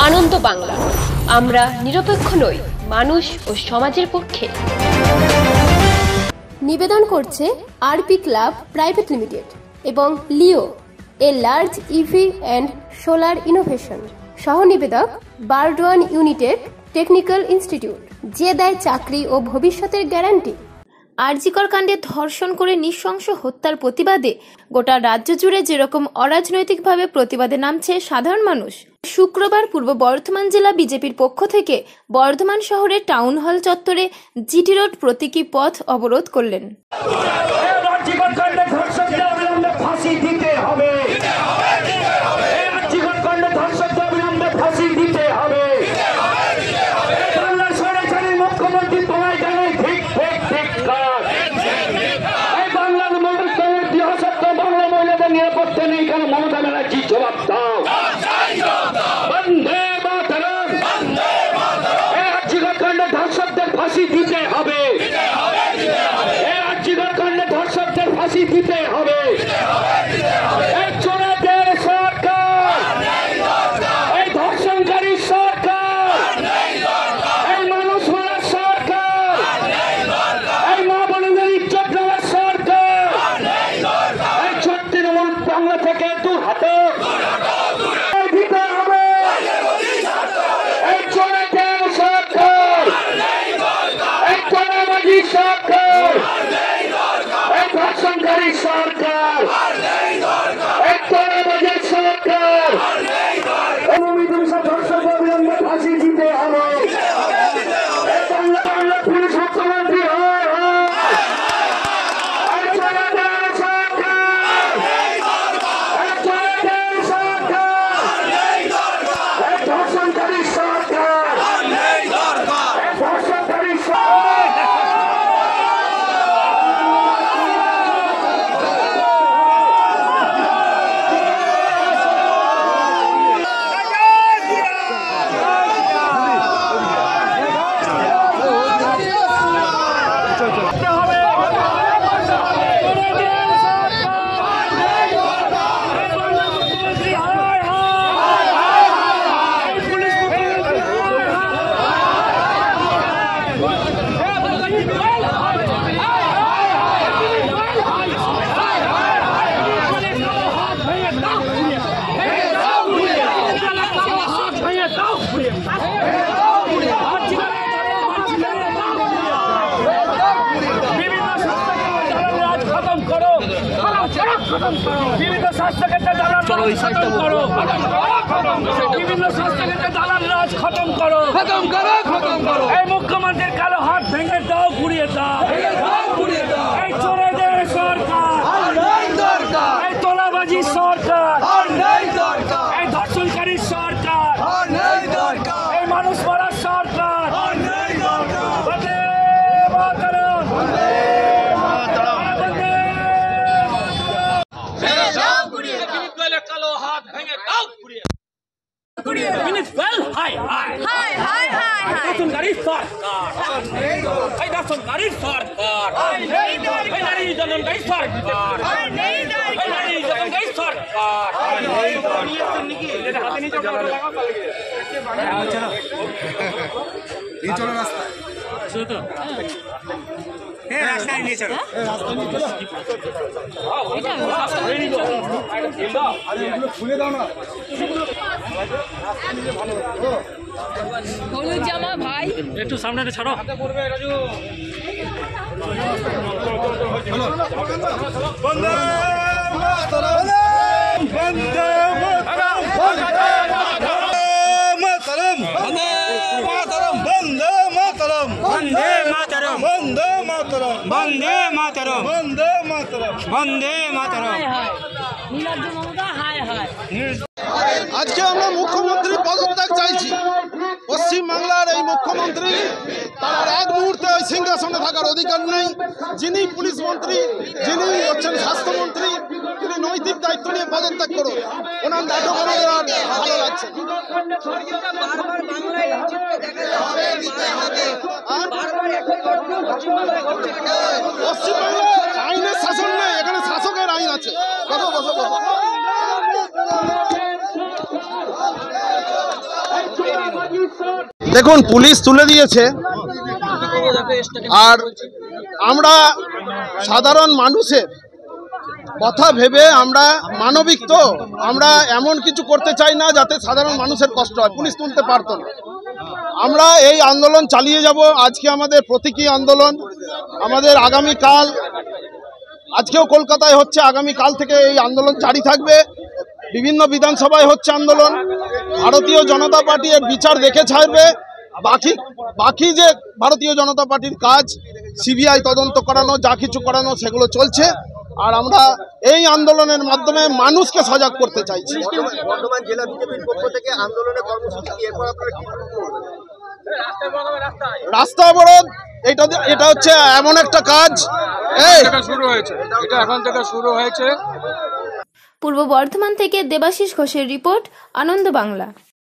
আনন্দ বাংলা, আমরা নিরপেক্ষ নই, মানুষ ও সমাজের পক্ষে। নিবেদন করছে আরপি ক্লাব প্রাইভেট লিমিটেড এবং Leo, a large EV and solar innovation. সহ নিবেদক বারডোয়ান ইউনিটেক টেকনিক্যাল ইনস্টিটিউট, যে দেয় চাকরি ও ভবিষ্যতের গ্যারান্টি। আরজিকর কাণ্ডে ধর্ষণ করে নৃশংস হত্যার প্রতিবাদে গোটা রাজ্য জুড়ে যেরকম অরাজনৈতিকভাবে প্রতিবাদে নামছে সাধারণ মানুষ, শুক্রবার পূর্ব বর্ধমান জেলা বিজেপির পক্ষ থেকে বর্ধমান শহরের টাউন হল চত্বরে জিটি রোড প্রতীকী পথ অবরোধ করলেন। নিরাপত্তা নেই কেন? মমতা ব্যানার্জি জবাব দাও। বন্দে মাতরম, আরজিকর কাণ্ডে ধর্ষকদের ফাঁসি দিতে হবে। আরজিকর কাণ্ডে ধর্ষকদের ফাঁসি দিতে হবে। এই চোরেদের সরকার, এই ধর্ষণকারী সরকার, এই মানুষ মারার সরকার, এই মা বোনদের ইজ্জত নেওয়ার সরকার, এই তৃণমূল বাংলা থেকে দূর হাতে দিতে হবে। এই চোরেদের সরকার, এই তোলাবাজি সরকার, এই ধর্ষণকারী সরকার, এই তোলাবাজি সরকার, ধর্ষক অবিলম্বে ফাঁসি দিতে হবে। বাংলা পুলিশ মুখ্যমন্ত্রী হয় বিভিন্ন স্বাস্থ্যক্ষেত্রে দালাল খতম করো, বিভিন্ন স্বাস্থ্যক্ষেত্রে দালাল রাজ খতম করো, খতম করো, খতম করো। এই মুখ্যমন্ত্রীর কালো হাত ভেঙে দাও, ঘুরিয়ে দাও। এই চোরেদের সরকার, এই তোলাবাজি সরকার, এই ধর্ষণকারী সরকার, এই মানুষ মারার সরকার। বন্দে মাতরম, কালো হাত ভেঙে দাও, ঘুরিয়ে ধর্ষণকারী সরকার, এই ধর্ষণকারী সরকার, এই নারী নির্যাতনকারী সরকার, এই নারী নির্যাতনকারী সরকার। হাতে নিচে চলো রাস্তা রাস্তায় নিয়ে চলো, খুলে দাও না। হলুদ জামা ভাই একটু সামনে ছাড়ো। বন্দে মাতরম, বন্দে মাতরম, বন্দে মাতরম, বন্দে মাতরম, বন্দে মাতরম, বন্দে মাতরম, বন্দে মাতরম, বন্দে মাতরম, বন্দে মাতরম। আজকে আমরা মুখ্যমন্ত্রী পদত্যাগ চাইছি। পশ্চিমবাংলার এই মুখ্যমন্ত্রী, তার এক মুহূর্তে ওই সিংহাসনে থাকার অধিকার নেই। যিনি পুলিশ মন্ত্রী, যিনি হচ্ছেন স্বাস্থ্যমন্ত্রী, তিনি নৈতিক দায়িত্ব নিয়ে পদত্যাগ করুন। ওনার নাটক ভালো লাগছে। পশ্চিমবাংলায় আইনের শাসন নেই, এখানে শাসকের আইন আছে। বসো বসো বসো। দেখুন, পুলিশ তুলে দিয়েছে, আর আমরা সাধারণ মানুষের কথা ভেবে আমরা মানবিক, তো আমরা এমন কিছু করতে চাই না যাতে সাধারণ মানুষের কষ্ট হয়। পুলিশ তুলতে পারতো না। আমরা এই আন্দোলন চালিয়ে যাব। আজকে আমাদের প্রতীকী আন্দোলন, আমাদের আগামীকাল, আজকেও কলকাতায় হচ্ছে, আগামীকাল থেকে এই আন্দোলন জারি থাকবে। বিভিন্ন বিধানসভায় হচ্ছে আন্দোলন। ভারতীয় জনতা পার্টি এর বিচার দেখে ছাড়বে। বাকি যে ভারতীয় জনতা পার্টির কাজ, সিবিআই তদন্ত করানো, যা কিছু করানো, সেগুলো চলছে। আর আমরা এই আন্দোলনের মাধ্যমে মানুষকে সজাগ করতে চাইছি। বর্ধমান জেলা বিজেপির পক্ষ থেকে আন্দোলনের কর্মসূচি কি, এরপর আপনারা কি করবেন? রাস্তা অবরোধ, এটা হচ্ছে এমন একটা কাজ, এটা এখন থেকে শুরু হয়েছে। পূর্ব বর্ধমান থেকে দেবাশিস ঘোষের রিপোর্ট, আনন্দ বাংলা।